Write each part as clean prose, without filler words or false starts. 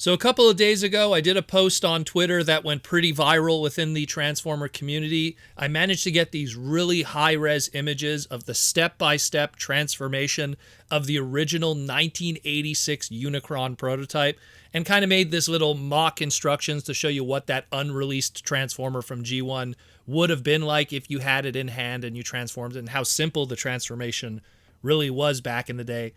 So a couple of days ago, I did a post on Twitter that went pretty viral within the Transformer community. I managed to get these really high-res images of the step-by-step transformation of the original 1986 Unicron prototype and kind of made this little mock instructions to show you what that unreleased Transformer from G1 would have been like if you had it in hand and you transformed it, and how simple the transformation really was back in the day.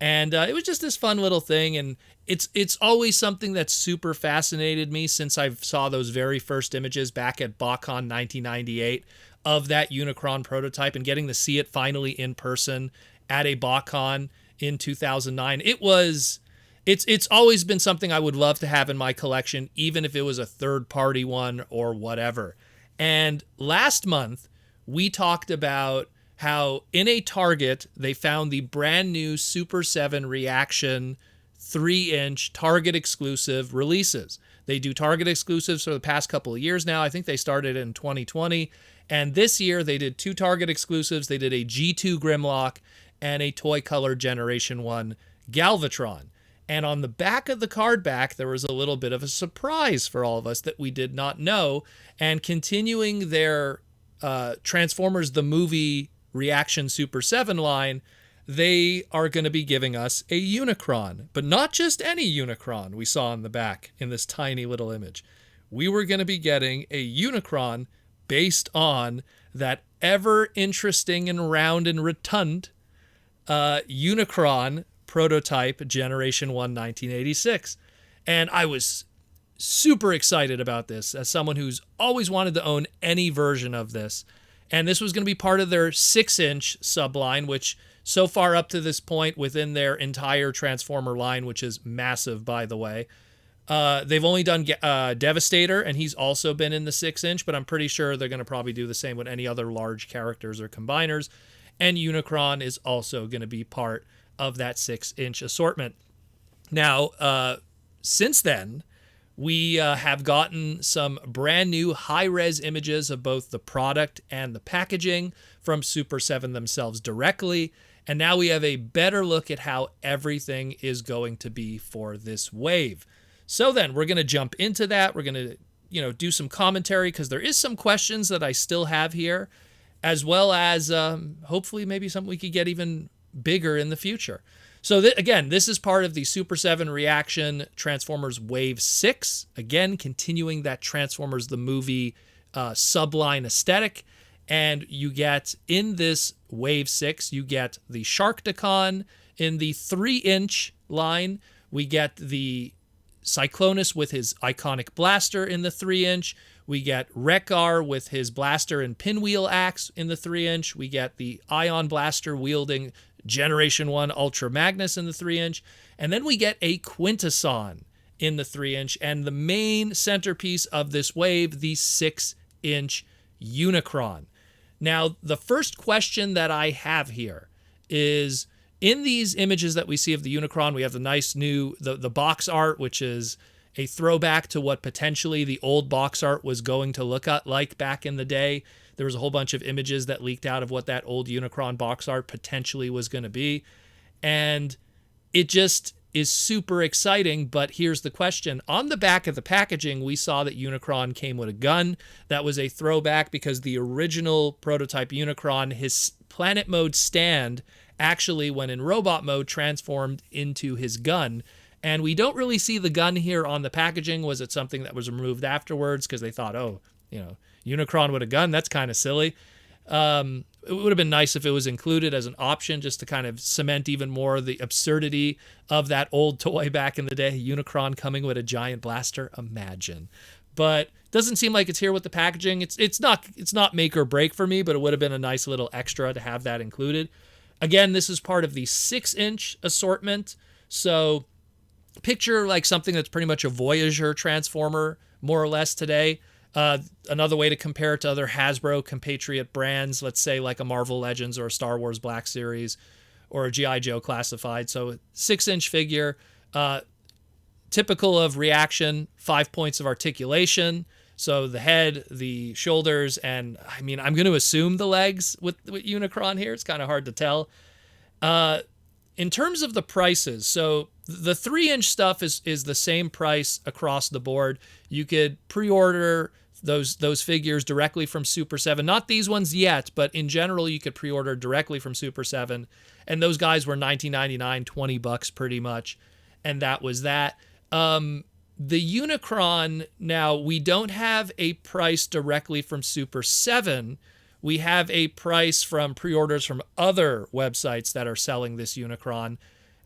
And it was just this fun little thing, and it's always something that's super fascinated me since I saw those very first images back at BotCon 1998 of that Unicron prototype, and getting to see it finally in person at a BotCon in 2009. It's always been something I would love to have in my collection, even if it was a third-party one or whatever. And last month, we talked about how in a Target, they found the brand new Super 7 Reaction 3-inch Target exclusive releases. They do Target exclusives for the past couple of years now. I think they started in 2020. And this year, they did 2 Target exclusives. They did a G2 Grimlock and a Toy Color Generation 1 Galvatron. And on the back of the card back, there was a little bit of a surprise for all of us that we did not know. And continuing their Transformers the Movie Reaction Super 7 line, they are going to be giving us a Unicron, but not just any Unicron we saw in the back in this tiny little image. We were going to be getting a Unicron based on that ever interesting and round and rotund Unicron prototype Generation 1 1986. And I was super excited about this as someone who's always wanted to own any version of this. And this was going to be part of their 6-inch subline, which so far up to this point within their entire Transformer line, which is massive, by the way, they've only done Devastator, and he's also been in the 6-inch, but I'm pretty sure they're going to probably do the same with any other large characters or combiners. And Unicron is also going to be part of that 6-inch assortment. Now, since then, we have gotten some brand new high-res images of both the product and the packaging from Super 7 themselves directly. And now we have a better look at how everything is going to be for this wave. So then we're going to jump into that. We're going to, do some commentary because there is some questions that I still have here, as well as hopefully maybe something we could get even bigger in the future. So again, this is part of the Super 7 Reaction Transformers Wave 6. Again, continuing that Transformers the Movie subline aesthetic. And you get, in this Wave 6, you get the Sharkticon in the 3-inch line. We get the Cyclonus with his iconic blaster in the 3-inch. We get Wreck-Gar with his blaster and pinwheel axe in the 3-inch. We get the Ion Blaster wielding Generation 1 Ultra Magnus in the 3-inch. And then we get a Quintesson in the 3-inch. And the main centerpiece of this wave, the 6-inch Unicron. Now, the first question that I have here is, in these images that we see of the Unicron, we have the nice new, the box art, which is a throwback to what potentially the old box art was going to look like back in the day. There was a whole bunch of images that leaked out of what that old Unicron box art potentially was going to be. And it just is super exciting, but here's the question. On the back of the packaging, we saw that Unicron came with a gun. That was a throwback because the original prototype Unicron, his planet mode stand, actually, when in robot mode, transformed into his gun. And we don't really see the gun here on the packaging. Was it something that was removed afterwards because they thought, Unicron with a gun, that's kind of silly. It would have been nice if it was included as an option just to kind of cement even more the absurdity of that old toy back in the day. Unicron coming with a giant blaster, imagine. But doesn't seem like it's here with the packaging. It's not make or break for me, but it would have been a nice little extra to have that included. Again, this is part of the 6-inch assortment. So picture like something that's pretty much a Voyager Transformer, more or less today. Another way to compare it to other Hasbro compatriot brands, let's say like a Marvel Legends or a Star Wars Black Series or a G.I. Joe Classified. So 6-inch figure, typical of Reaction, 5 points of articulation. So the head, the shoulders, and I'm going to assume the legs with Unicron here. It's kind of hard to tell. in terms of the prices, so the 3-inch stuff is the same price across the board. You could pre-order those figures directly from Super 7. Not these ones yet, but in general, you could pre-order directly from Super 7. And those guys were $19.99, $20 pretty much. And that was that. The Unicron, now, we don't have a price directly from Super 7. We have a price from pre-orders from other websites that are selling this Unicron.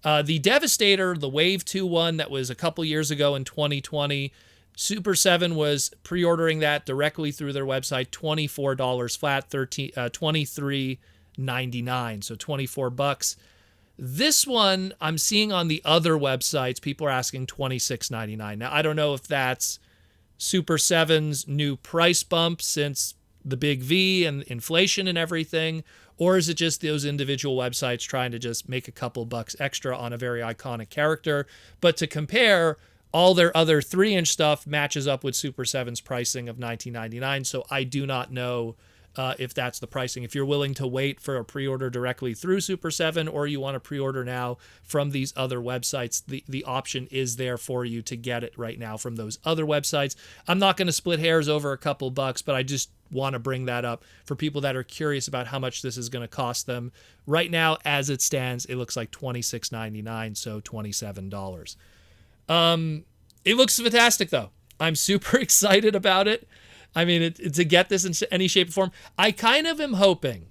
The Devastator, the Wave 2 one that was a couple years ago in 2020, Super 7 was pre-ordering that directly through their website, $24 flat, $23.99, so $24. This one I'm seeing on the other websites, people are asking $26.99. Now, I don't know if that's Super 7's new price bump since the big V and inflation and everything, or is it just those individual websites trying to just make a couple bucks extra on a very iconic character? But to compare, all their other 3-inch stuff matches up with Super 7's pricing of $19.99, so I do not know if that's the pricing. If you're willing to wait for a pre-order directly through Super 7, or you want to pre-order now from these other websites, the option is there for you to get it right now from those other websites. I'm not going to split hairs over a couple bucks, but I just want to bring that up for people that are curious about how much this is going to cost them. Right now, as it stands, it looks like $26.99, so $27. It looks fantastic, though. I'm super excited about it. I mean, to get this in any shape or form, I kind of am hoping,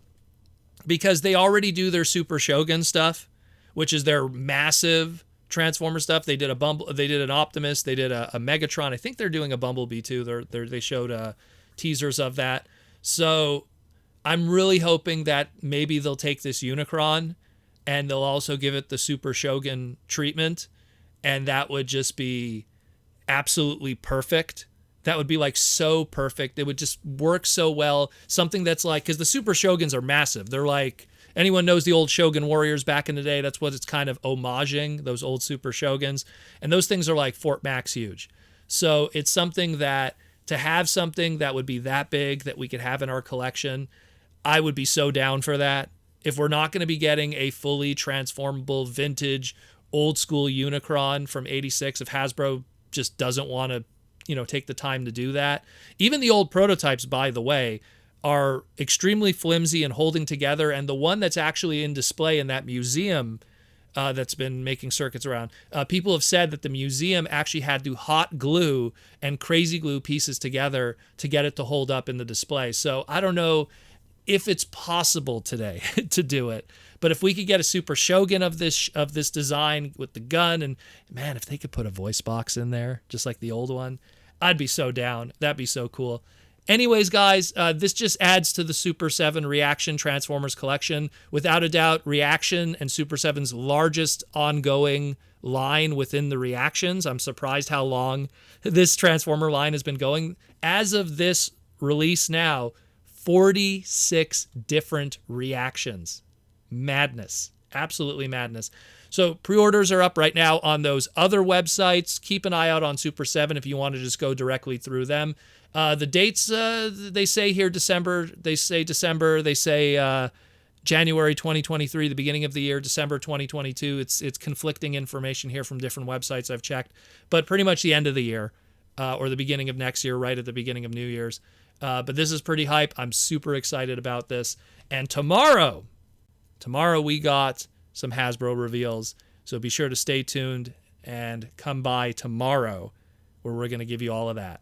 because they already do their Super Shogun stuff, which is their massive Transformer stuff. They did they did an Optimus, they did a Megatron. I think they're doing a Bumblebee too. They showed teasers of that. So I'm really hoping that maybe they'll take this Unicron and they'll also give it the Super Shogun treatment, and that would just be absolutely perfect. That would be like so perfect. It would just work so well. Something that's like, because the Super Shoguns are massive. They're like, anyone knows the old Shogun Warriors back in the day. That's what it's kind of homaging, those old Super Shoguns. And those things are like Fort Max huge. So it's something that, to have something that would be that big that we could have in our collection, I would be so down for that. If we're not going to be getting a fully transformable, vintage, old school Unicron from 86, if Hasbro just doesn't want to, take the time to do that. Even the old prototypes, by the way, are extremely flimsy and holding together. And the one that's actually in display in that museum that's been making circuits around, people have said that the museum actually had to hot glue and crazy glue pieces together to get it to hold up in the display. So I don't know if it's possible today to do it. But if we could get a Super Shogun of this design with the gun, and man, if they could put a voice box in there, just like the old one, I'd be so down. That'd be so cool. Anyways, guys, this just adds to the Super 7 Reaction Transformers collection. Without a doubt, Reaction and Super 7's largest ongoing line within the Reactions. I'm surprised how long this Transformer line has been going. As of this release now, 46 different reactions. Madness. Absolutely madness. So pre-orders are up right now on those other websites. Keep an eye out on Super 7 if you want to just go directly through them. The dates, they say here December. They say January 2023, the beginning of the year, December 2022. It's conflicting information here from different websites I've checked. But pretty much the end of the year or the beginning of next year, right at the beginning of New Year's. But this is pretty hype. I'm super excited about this. And tomorrow we got some Hasbro reveals. So be sure to stay tuned and come by tomorrow where we're going to give you all of that.